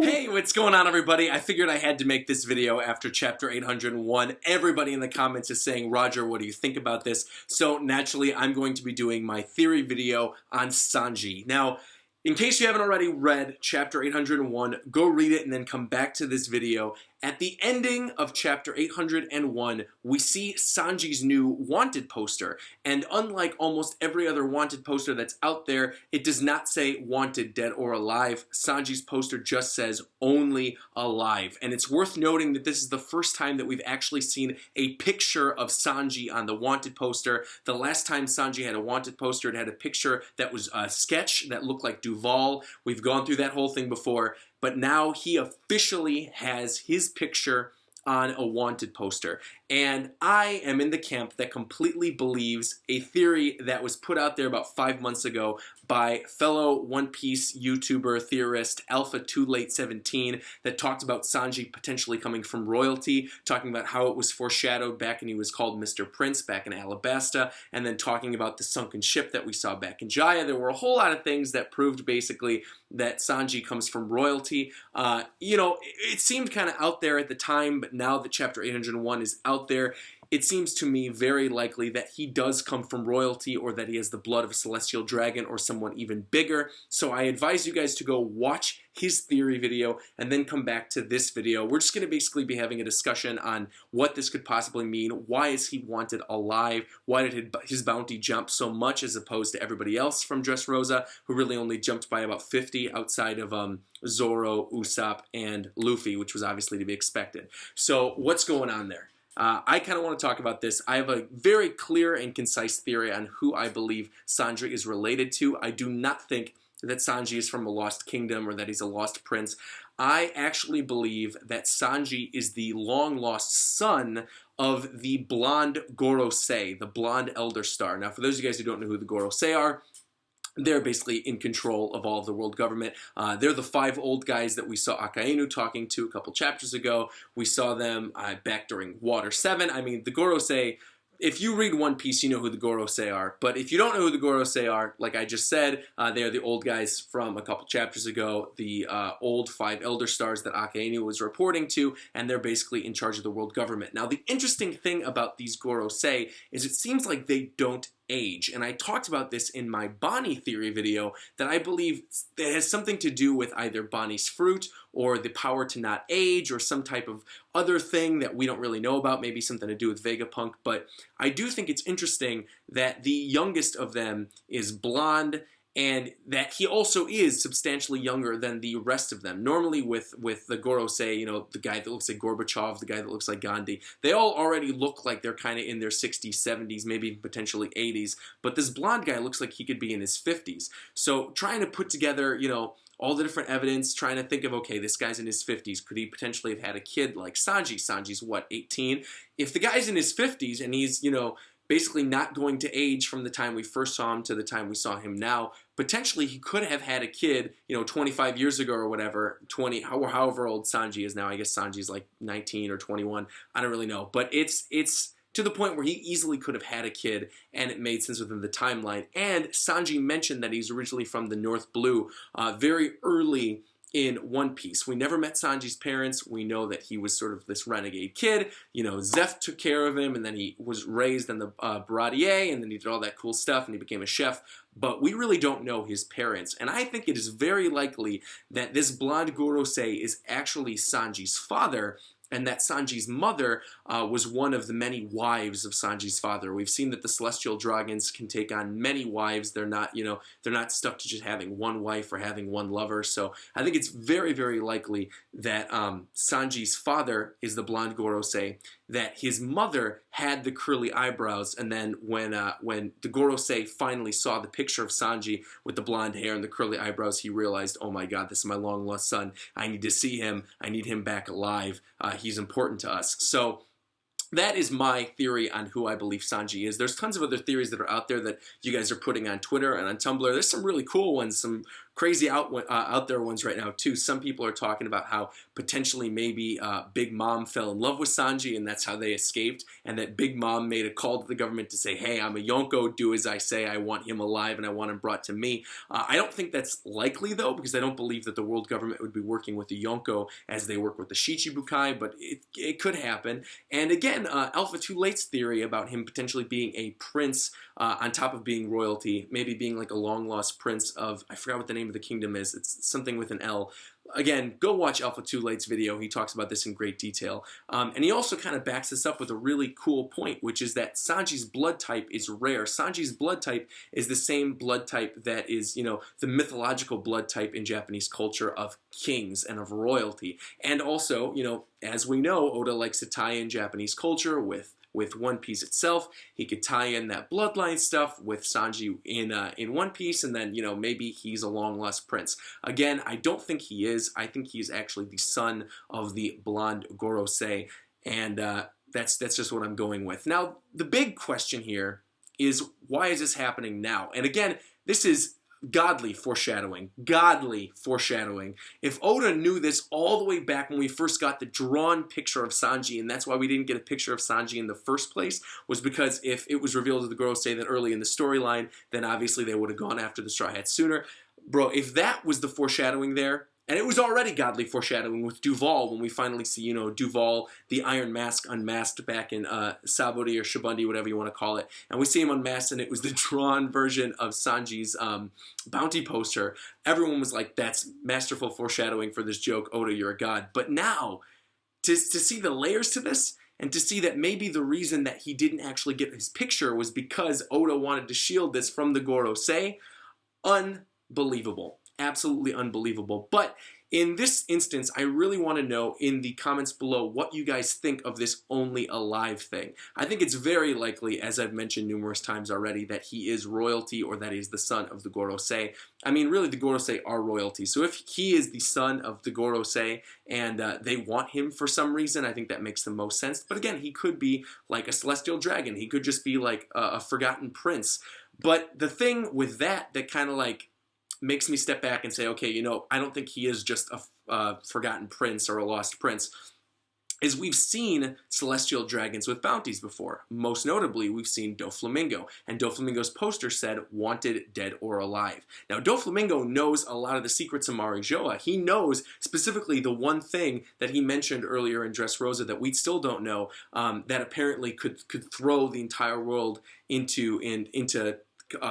Hey, what's going on, everybody? I figured I had to make this video after chapter 801. Everybody in the comments is saying, Roger, what do you think about this? So naturally, I'm going to be doing my theory video on Sanji. Now, in case you haven't already read chapter 801, go read it and then come back to this video. At the ending of chapter 801, we see Sanji's new wanted poster, and unlike almost every other wanted poster that's out there, it does not say wanted dead or alive. Sanji's poster just says only alive, and it's worth noting that this is the first time that we've actually seen a picture of Sanji on the wanted poster. The last time Sanji had a wanted poster, it had a picture that was a sketch that looked like Duval. We've gone through that whole thing before. But now he officially has his picture on a wanted poster. And I am in the camp that completely believes a theory that was put out there about 5 months ago by fellow One Piece YouTuber theorist Alpha Too Late 17 that talked about Sanji potentially coming from royalty, talking about how it was foreshadowed back when he was called Mr. Prince back in Alabasta, and then talking about the sunken ship that we saw back in Jaya. There were a whole lot of things that proved basically that Sanji comes from royalty. You know, it seemed kind of out there at the time, but now that chapter 801 is out there, it seems to me very likely that he does come from royalty, or that he has the blood of a celestial dragon or someone even bigger. So I advise you guys to go watch his theory video and then come back to this video. We're just going to basically be having a discussion on what this could possibly mean. Why is he wanted alive? Why did his bounty jump so much as opposed to everybody else from Dressrosa, who really only jumped by about 50 outside of Zoro, Usopp, and Luffy, which was obviously to be expected. So what's going on there? I kind of want to talk about this. I have a very clear and concise theory on who I believe Sanji is related to. I do not think that Sanji is from a lost kingdom or that he's a lost prince. I actually believe that Sanji is the long-lost son of the blonde Gorosei, the blonde Elder Star. Now, for those of you guys who don't know who the Gorosei are, they're basically in control of all of the world government. They're the 5 old guys that we saw Akainu talking to a couple chapters ago. We saw them back during Water 7. I mean, the Gorosei, if you read One Piece, you know who the Gorosei are. But if you don't know who the Gorosei are, like I just said, they are the old guys from a couple chapters ago, the old 5 Elder Stars that Akainu was reporting to, and they're basically in charge of the world government. Now, the interesting thing about these Gorosei is it seems like they don't age, and I talked about this in my Bonnie theory video, that I believe that has something to do with either Bonnie's fruit or the power to not age or some type of other thing that we don't really know about, maybe something to do with Vegapunk. But I do think it's interesting that the youngest of them is blonde, and that he also is substantially younger than the rest of them. Normally with the Gorosei, you know, the guy that looks like Gorbachev, the guy that looks like Gandhi, they all already look like they're kind of in their 60s, 70s, maybe potentially 80s. But this blonde guy looks like he could be in his 50s. So trying to put together, you know, all the different evidence, trying to think of, okay, this guy's in his 50s. Could he potentially have had a kid like Sanji? Sanji's, what, 18? If the guy's in his 50s and he's, you know, basically not going to age from the time we first saw him to the time we saw him now, potentially he could have had a kid, you know, 25 years ago or whatever, 20, however old Sanji is now. I guess Sanji's like 19 or 21. I don't really know. But it's to the point where he easily could have had a kid, and it made sense within the timeline. And Sanji mentioned that he's originally from the North Blue very early in One Piece. We never met Sanji's parents. We know that he was sort of this renegade kid. You know, Zeph took care of him, and then he was raised in the Baradier, and then he did all that cool stuff, and he became a chef. But we really don't know his parents. And I think it is very likely that this blonde Gorosei is actually Sanji's father, and that Sanji's mother was one of the many wives of Sanji's father. We've seen that the celestial dragons can take on many wives. They're not, you know, they're not stuck to just having one wife or having one lover. So I think it's very, very likely that Sanji's father is the blonde Gorosei, that his mother had the curly eyebrows, and then when the Gorosei finally saw the picture of Sanji with the blonde hair and the curly eyebrows, he realized, oh my god, this is my long-lost son. I need to see him. I need him back alive. He's important to us. So that is my theory on who I believe Sanji is. There's tons of other theories that are out there that you guys are putting on Twitter and on Tumblr. There's some really cool ones, some crazy out there ones right now too. Some people are talking about how potentially maybe Big Mom fell in love with Sanji and that's how they escaped, and that Big Mom made a call to the government to say, hey, I'm a Yonko, do as I say, I want him alive and I want him brought to me. I don't think that's likely though, because I don't believe that the world government would be working with the Yonko as they work with the Shichibukai, but it could happen. And again, Alpha Too Late's theory about him potentially being a prince on top of being royalty, maybe being like a long-lost prince of, I forgot what the name of the kingdom is, it's something with an L. Again, go watch Alpha Too Late's video. He talks about this in great detail. And he also kind of backs this up with a really cool point, which is that Sanji's blood type is rare. Sanji's blood type is the same blood type that is, you know, the mythological blood type in Japanese culture of kings and of royalty. And also, you know, as we know, Oda likes to tie in Japanese culture with One Piece itself. He could tie in that bloodline stuff with Sanji in One Piece, and then, you know, maybe he's a long-lost prince. Again, I don't think he is. I think he's actually the son of the blonde Gorosei, and that's just what I'm going with. Now, the big question here is, why is this happening now? And again, this is godly foreshadowing. Godly foreshadowing. If Oda knew this all the way back when we first got the drawn picture of Sanji, and that's why we didn't get a picture of Sanji in the first place, was because if it was revealed to the Gorosei that early in the storyline, then obviously they would have gone after the Straw Hats sooner. Bro, if that was the foreshadowing there, and it was already godly foreshadowing with Duval when we finally see, you know, Duval, the Iron Mask, unmasked back in Sabaody or Shibundi, whatever you want to call it. And we see him unmasked, and it was the drawn version of Sanji's bounty poster. Everyone was like, that's masterful foreshadowing for this joke. Oda, you're a god. But now, to see the layers to this, and to see that maybe the reason that he didn't actually get his picture was because Oda wanted to shield this from the Gorosei, unbelievable. Absolutely unbelievable. But in this instance, I really want to know in the comments below what you guys think of this only alive thing. I think it's very likely, as I've mentioned numerous times already, that he is royalty, or that he's the son of the Gorosei. I mean, really, the Gorosei are royalty. So if he is the son of the Gorosei and they want him for some reason, I think that makes the most sense. But again, he could be like a celestial dragon. He could just be like a forgotten prince. But the thing with that kind of like makes me step back and say, okay, you know, I don't think he is just a forgotten prince or a lost prince, is we've seen celestial dragons with bounties before. Most notably, we've seen Doflamingo, and Doflamingo's poster said, wanted, dead or alive. Now, Doflamingo knows a lot of the secrets of Marijoa. He knows specifically the one thing that he mentioned earlier in Dressrosa that we still don't know, that apparently could throw the entire world into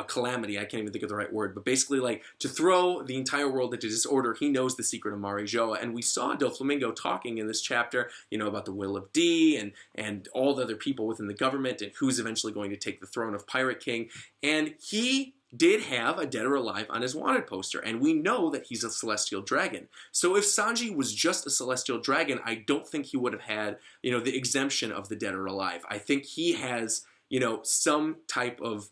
calamity. I can't even think of the right word, but basically like to throw the entire world into disorder. He knows the secret of Marijoa, and we saw Doflamingo talking in this chapter, you know, about the will of D and all the other people within the government and who's eventually going to take the throne of Pirate King, and he did have a dead or alive on his wanted poster, and we know that he's a celestial dragon. So if Sanji was just a celestial dragon, I don't think he would have had, you know, the exemption of the dead or alive. I think he has, you know, some type of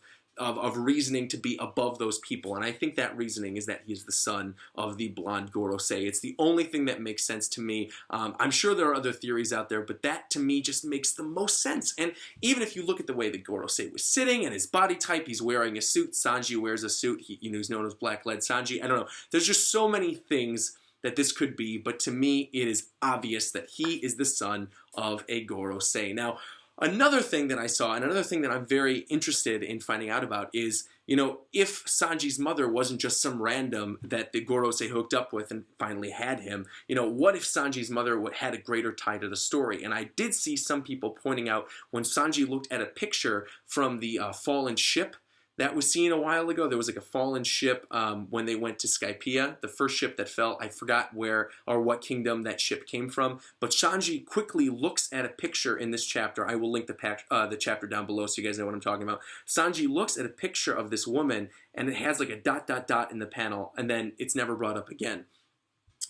reasoning to be above those people, and I think that reasoning is that he's the son of the blonde Gorosei. It's the only thing that makes sense to me. I'm sure there are other theories out there, but that to me just makes the most sense. And even if you look at the way the Gorosei was sitting and his body type, he's wearing a suit. Sanji wears a suit. You know, he's known as Black Lead Sanji. I don't know. There's just so many things that this could be, but to me, it is obvious that he is the son of a Gorosei. Now, another thing that I saw, and another thing that I'm very interested in finding out about is, you know, if Sanji's mother wasn't just some random that the Gorosei hooked up with and finally had him, you know, what if Sanji's mother had a greater tie to the story? And I did see some people pointing out when Sanji looked at a picture from the fallen ship that was seen a while ago. There was like a fallen ship when they went to Skypiea, the first ship that fell. I forgot where or what kingdom that ship came from. But Sanji quickly looks at a picture in this chapter. I will link the chapter down below so you guys know what I'm talking about. Sanji looks at a picture of this woman, and it has like a ... in the panel, and then it's never brought up again.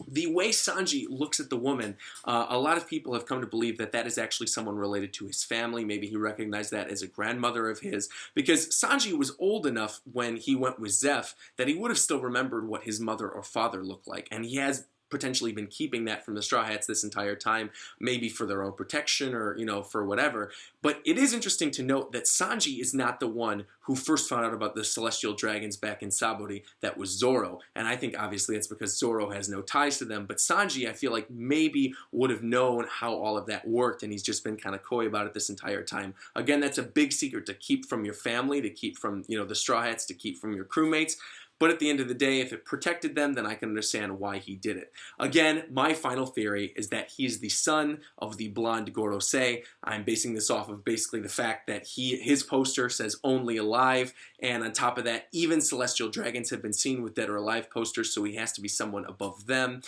The way Sanji looks at the woman, a lot of people have come to believe that that is actually someone related to his family. Maybe he recognized that as a grandmother of his, because Sanji was old enough when he went with Zeph that he would have still remembered what his mother or father looked like, and he has potentially been keeping that from the Straw Hats this entire time, maybe for their own protection or, you know, for whatever. But it is interesting to note that Sanji is not the one who first found out about the celestial dragons back in Sabori. That was Zoro. And I think obviously it's because Zoro has no ties to them. But Sanji, I feel like maybe would have known how all of that worked, and he's just been kind of coy about it this entire time. Again, that's a big secret to keep from your family, to keep from, you know, the Straw Hats, to keep from your crewmates. But at the end of the day, if it protected them, then I can understand why he did it. Again, my final theory is that he is the son of the blonde Gorosei. I'm basing this off of basically the fact that his poster says only alive, and on top of that, even celestial dragons have been seen with dead or alive posters, so he has to be someone above them.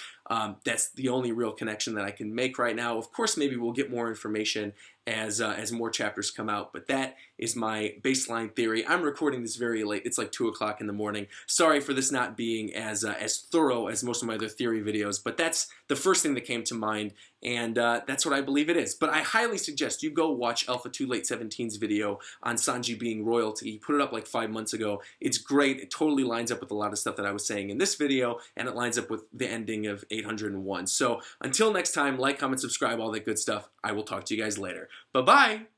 That's the only real connection that I can make right now. Of course, maybe we'll get more information as more chapters come out, but that is my baseline theory. I'm recording this very late. It's like 2 o'clock in the morning. Sorry for this not being as thorough as most of my other theory videos, but that's the first thing that came to mind, and that's what I believe it is. But I highly suggest you go watch Alpha 2 Late 17's video on Sanji being royalty. He put it up like 5 months ago. It's great. It totally lines up with a lot of stuff that I was saying in this video, and it lines up with the ending of 801. So until next time, like, comment, subscribe, all that good stuff. I will talk to you guys later. Bye-bye!